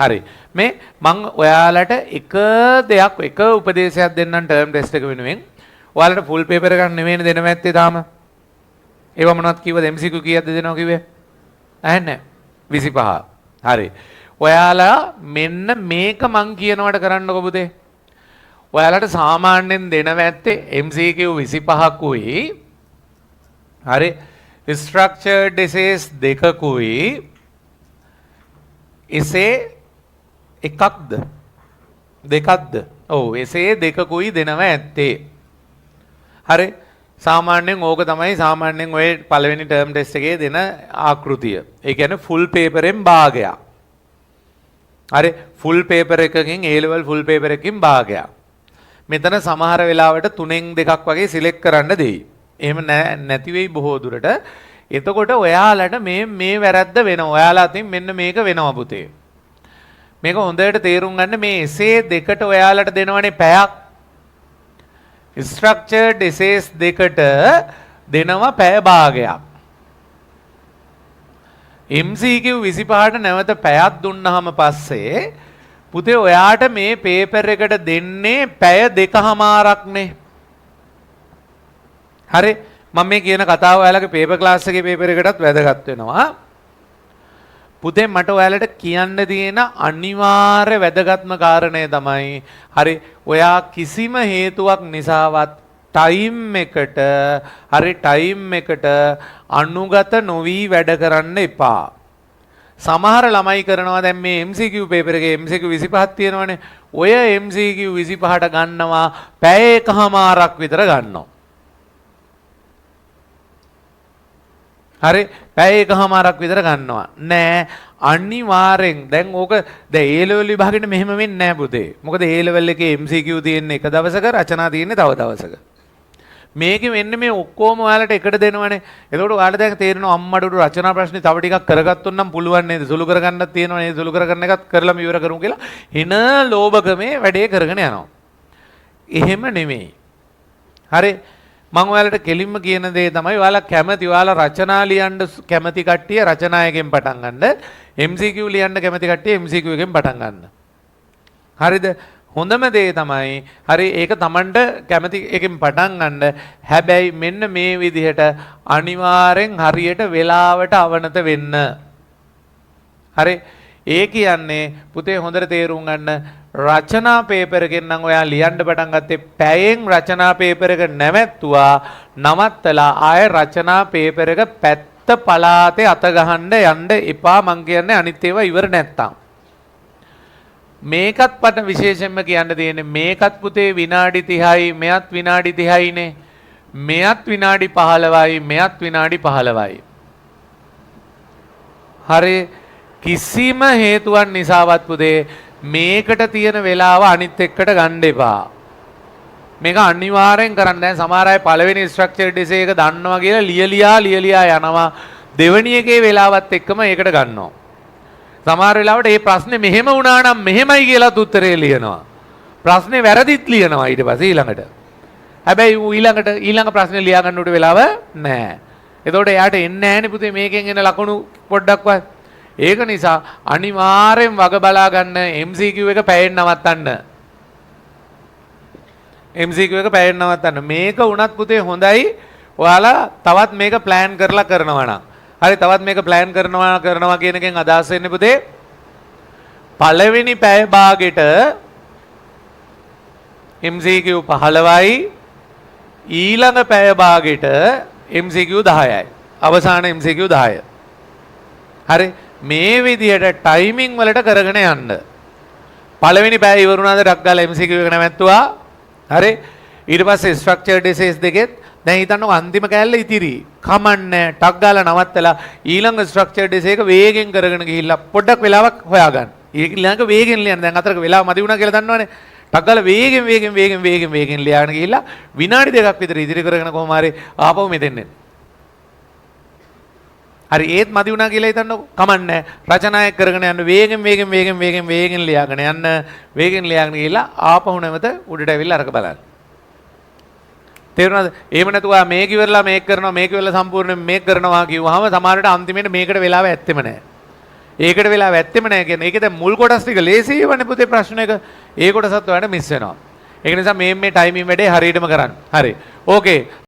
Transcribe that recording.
හරි. මේ මම ඔයාලට එක දෙයක් එක උපදේශයක් දෙන්නම් ටර්ම් ටෙස්ට් එක වෙනුවෙන්. ඔයාලට ෆුල් පේපර් එකක් නෙවෙයිනේ දෙන්න මැත්තේ තාම. ඒව මොනවද කිව්වද MCQ කීයක්ද දෙනවා කිව්වේ? ඇහන්නේ 25. හරි. ඔයාලා මෙන්න මේක මං කියනවට කරන්නකො පුතේ. ඔයාලට සාමාන්‍යයෙන් දෙන මැත්තේ MCQ 25කුයි. හරි. structured essays දෙකකුයි. essay එකක්ද දෙකක්ද? ඔව් essay දෙකකුයි දෙනවා ඇත්තේ. හරි. සාමාන්‍යයෙන් ඕක තමයි සාමාන්‍යයෙන් ඔය පළවෙනි ටර්ම් ටෙස්ට් එකේ දෙන ආකෘතිය. ඒ කියන්නේ ෆුල් පේපරෙන් භාගයක්. හරි. ෆුල් පේපර් එකකින් A level ෆුල් පේපර් එකකින් භාගයක්. මෙතන සමහර වෙලාවට තුනෙන් දෙකක් වගේ සිලෙක්ට් කරන්න දෙයි. එහෙම නැති වෙයි බොහෝ දුරට. එතකොට ඔයාලට මේ වැරද්ද වෙනවා. ඔයාලා අතින් මෙන්න මේක වෙනවා පුතේ. මේක හොඳට තේරුම් ගන්න. මේ essay දෙකට ඔයාලට දෙනවනේ පැයක්. structured essays දෙකට දෙනවා පැය භාගයක්. MCQ 25ට නැවත පැයක් දුන්නාම පස්සේ පුතේ ඔයාට මේ පේපර් එකට දෙන්නේ පැය දෙකමාරක්නේ. හරි. මම මේ කියන කතාව ඔයාලගේ පේපර් ක්ලාස් එකේ පේපර් එකටත් වැදගත් වෙනවා. පුතේ මට ඔයාලට කියන්න තියෙන අනිවාර්ය වැදගත්ම කාරණය තමයි හරි ඔයා කිසිම හේතුවක් නිසාවත් ටයිම් එකට අනුගත නොවි වැඩ කරන්න එපා. සමහර ළමයි කරනවා දැන් මේ MCQ පේපර් එකේ MCQ 25ක් තියෙනවනේ. ඔය MCQ 25ට ගන්නවා පැය එකමාරක් විතර ගන්නවා. හරි. පැය එකමාරක් විතර ගන්නවා. නෑ අනිවාර්යෙන් දැන් ඕක දැන් A level විභාගෙට මෙහෙම වෙන්නේ නෑ පුතේ. මොකද A level එකේ MCQ තියෙන්නේ එක දවසක රචනා තියෙන්නේ තව දවසක. මේකෙ වෙන්නේ මේ ඔක්කොම ඔයාලට එකට දෙනවනේ. එතකොට ඔයාලට දැන් තේරෙනවා අම්මඩුට රචනා ප්‍රශ්නේ තව ටිකක් කරගත්තොත් නම් පුළුවන් නේද? සුළු කරගන්නත් තියෙනවා නේද? සුළු කරගන්න එකත් කරලම ඉවර කරමු කියලා. හින ලෝභකමේ වැඩේ කරගෙන යනවා. එහෙම නෙමෙයි. හරි. මම ඔයාලට කෙලින්ම කියන දේ තමයි ඔයාලා කැමති ඔයාලා රචනා ලියන්න කැමති කට්ටිය රචනා එකෙන් පටන් ගන්න. MCQ ලියන්න කැමති කට්ටිය MCQ එකෙන් පටන් ගන්න. හරිද? හොඳම දේ තමයි හරි ඒක Tamanට කැමති එකෙන් පටන් ගන්න. හැබැයි මෙන්න මේ විදිහට අනිවාර්යෙන් හරියට වෙලාවට අවනත වෙන්න. හරි. ඒ කියන්නේ පුතේ හොඳට තේරුම් ගන්න රචනා පේපර් එකෙන් නම් ඔයා ලියන්න පටන් ගත්තේ පැයෙන් රචනා පේපර් එක නැවැත්තුවා නවත්තලා ආය රචනා පේපර් එක පැත්ත පලාතේ අත ගහන්න යන්න එපා මං කියන්නේ අනිත් ඒවා ඉවර නැත්තම්. මේකත් පට විශේෂයෙන්ම කියන්න තියෙන්නේ මේකත් පුතේ විනාඩි 30යි මෙයත් විනාඩි 30යිනේ. මෙයත් විනාඩි 15යි මෙයත් විනාඩි 15යි. හරි. කිසිම හේතුවක් නිසාවත් පුතේ මේකට තියෙන වෙලාව අනිත් එක්කට ගන්න එපා. මේක අනිවාර්යෙන් කරන්න. දැන් සමහර අය පළවෙනි ස්ට්‍රක්චර්ඩ් essay එක දන්නවා කියලා ලියලියා යනවා. දෙවෙනි එකේ වෙලාවත් එක්කම ඒකට ගන්නවා. සමහර වෙලාවට මේ ප්‍රශ්නේ මෙහෙම වුණා නම් මෙහෙමයි කියලාත් උත්තරේ ලියනවා. ප්‍රශ්නේ වැරදිත් ලියනවා ඊට පස්සේ ඊළඟට. හැබැයි ඊළඟ ප්‍රශ්නේ ලියා ගන්නට වෙලාව නැහැ. එතකොට එයාට එන්නේ නැහැනේ පුතේ මේකෙන් එන ලකුණු පොඩ්ඩක්වත්. ඒක නිසා අනිවාර්යෙන් වග බලා ගන්න MCQ එක පැයෙන් නවත්තන්න. MCQ එක පැයෙන් නවත්තන්න. මේක වුණත් පුතේ හොඳයි. ඔයාලා තවත් මේක ප්ලෑන් කරලා කරනවා නම්. හරි තවත් මේක ප්ලෑන් කරනවා කියන එකෙන් අදහස් වෙන්නේ පුතේ පළවෙනි පැය භාගෙට MCQ 15යි ඊළඟ පැය භාගෙට MCQ 10යි. අවසාන MCQ 10. හරි මේ විදිහට ටයිමින් වලට කරගෙන යන්න. පළවෙනි පැය ඉවරුණාද ඩක් ගාලා MCQ එක නැවැත්තුවා. හරි ඊට පස්සේ ස්ට්‍රක්චර්ඩ් එසේස් දෙකෙත් දැන් හිතන්නකො අන්තිම කෑල්ල ඉතිරි. කමන්නේ ටක් ගාලා නවත්තලා ඊළඟ ස්ට්‍රක්චර්ඩ් එසේ එක වේගෙන් කරගෙන ගිහිල්ලා පොඩ්ඩක් වෙලාවක් හොයාගන්න. ඊළඟ වේගෙන් ලියන්න. දැන් අතරක වෙලාව මදි වුණා කියලා දන්නවනේ. ටක් ගාලා වේගෙන් ලියාගෙන ගිහිල්ලා විනාඩි දෙකක් විතර ඉදිරි කරගෙන කොහොම හරි ආපහු මෙතෙන් එන්න. හරි ඒත් මදි වුණා කියලා හිතන්නකො. කමන්නේ රචනායක් කරගෙන යන්න වේගෙන් ලියාගෙන යන්න. වේගෙන් ලියාගෙන ගිහිල්ලා ආපහු නැවත උඩට ඇවිල්ලා අරක බලන්න. තේරුණාද? එහෙම නැතුව මේක ඉවරලා මේක කරනවා මේක ඉවරලා සම්පූර්ණයෙන් මේක කරනවා කිව්වහම සමහරවිට අන්තිමේට මේකට වෙලාව ඇත්තෙම නැහැ. ඒකට වෙලා ඇත්තෙම නැහැ කියන්නේ. ඒකේ දැන් මුල් කොටස් ටික ලේසියි වනේ පුතේ ප්‍රශ්න එක. ඒ කොටසත් ඔයාලට මිස් වෙනවා. ඒක නිසා මේ ටයිමින් වැඩේ හරියටම කරන්න. හරි. ඕකේ.